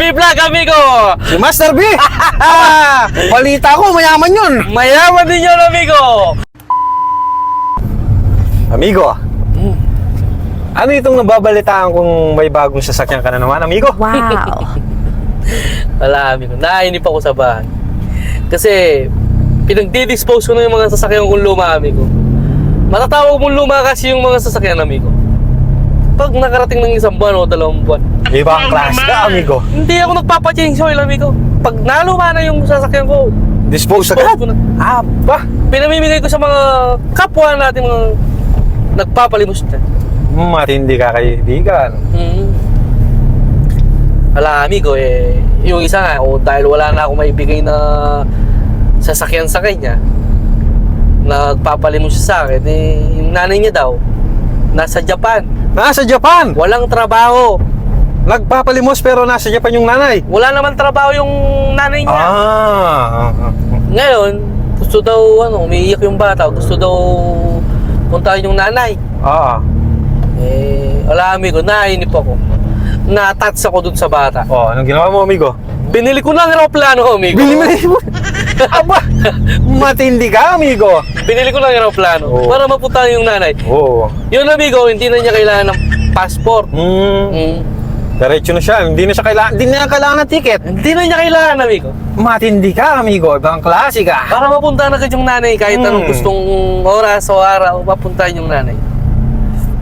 B Vlog, amigo! Si Master B! Balita ko, mayaman yun! Mayaman din yun, amigo! Amigo, ano itong nababalitaan kung may bagong sasakyan ka na naman, amigo? Wow. Wala, amigo. Nainip ako sa bahay. Kasi, pinagdi-dispose ko na yung mga sasakyan kong luma, amigo. Matatawag mong luma kasi yung mga sasakyan, amigo. Pag nakarating ng 1 buwan o 2 buwan. Ibang klase ka, amigo. Hindi ako nagpapa-change oil, amigo. Pag naluma na yung sasakyan ko, Dispose agad? ko na. Aba! Pinamimigay ko sa mga kapwa natin, mga nagpapalimos na. Matindi ka kaibigan. Wala, amigo, yung isa nga, dahil wala na ako maibigay na sasakyan sa kanya, nagpapalimos siya sa akin, yung nanay niya daw, nasa Japan. Nasa Japan! Walang trabaho. Nagpapalimos pero nasa Japan yung nanay. Wala naman trabaho yung nanay niya. Ngayon, gusto daw, umiiyak yung bata, gusto daw puntahan yung nanay. Wala, amigo, nainip ako. Na-touch ako dun sa bata. Anong ginawa mo, amigo? Binili ko na ang aeroplano, amigo. Bili mo! Aba! Matindi ka, amigo! Binili ko na ang aeroplano para mapuntahan yung nanay. Yun, amigo, hindi na niya kailangan ng passport. Diretso na siya. Hindi na kailangan ng ticket. Hindi na niya kailangan, amigo. Matindi ka, amigo. Ibang klase ka. Para mapuntahan agad yung nanay kahit anong gustong oras o araw, mapuntahan yung nanay.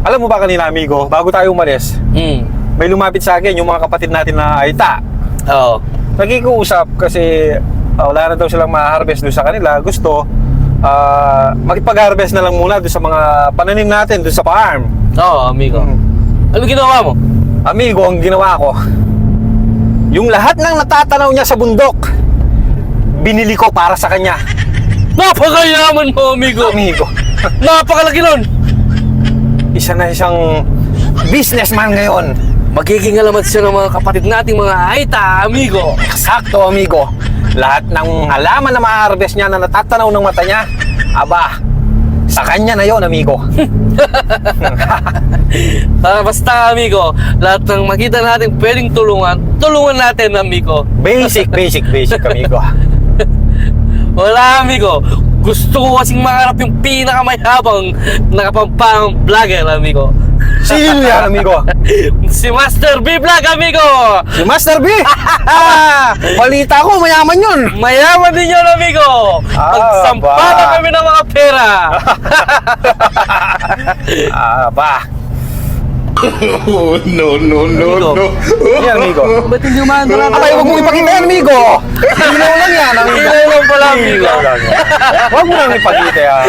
Alam mo ba kanina, amigo, bago tayo umalis, may lumapit sa akin yung mga kapatid natin na Aita. Oo. Nagkikiusap kasi wala na daw silang ma-harvest doon sa kanila. Gusto magpag-harvest na lang muna doon sa mga pananim natin doon sa farm. Oo, amigo. Ano ginawa mo? Amigo, ang ginawa ko, yung lahat ng natatanaw niya sa bundok, binili ko para sa kanya. Napakayaman mo, amigo. Amigo, Napakalaki nun. isa na siyang businessman ngayon. Magiging alamat siya ng mga kapatid nating mga Aita, amigo. Eksakto, amigo. Lahat ng halaman na ma-harvest niya na natatanaw ng mata niya, aba, sa kanya na yon, amigo. Basta, amigo, lahat ng makita natin pwedeng tulungan natin, amigo. Basic, amigo. Wala, amigo. Gusto ko kasing makarap yung pinakamayabang nakapampangang vlogger, amigo. Sino yan, amigo? Si Master B Vlog, amigo. Si Master B! Balita ko, mayaman yun! Mayaman din yun, amigo. Pagsampalan kami ng mga pera. Ba? No. Yan, amigo. Ba't hindi umandra? Abay, huwag mong ipakita yan, amigo! Ilaw lang yan, amigo. Ilaw lang pala, amigo. Ilaw lang yan. Huwag mo nang ipakita yan.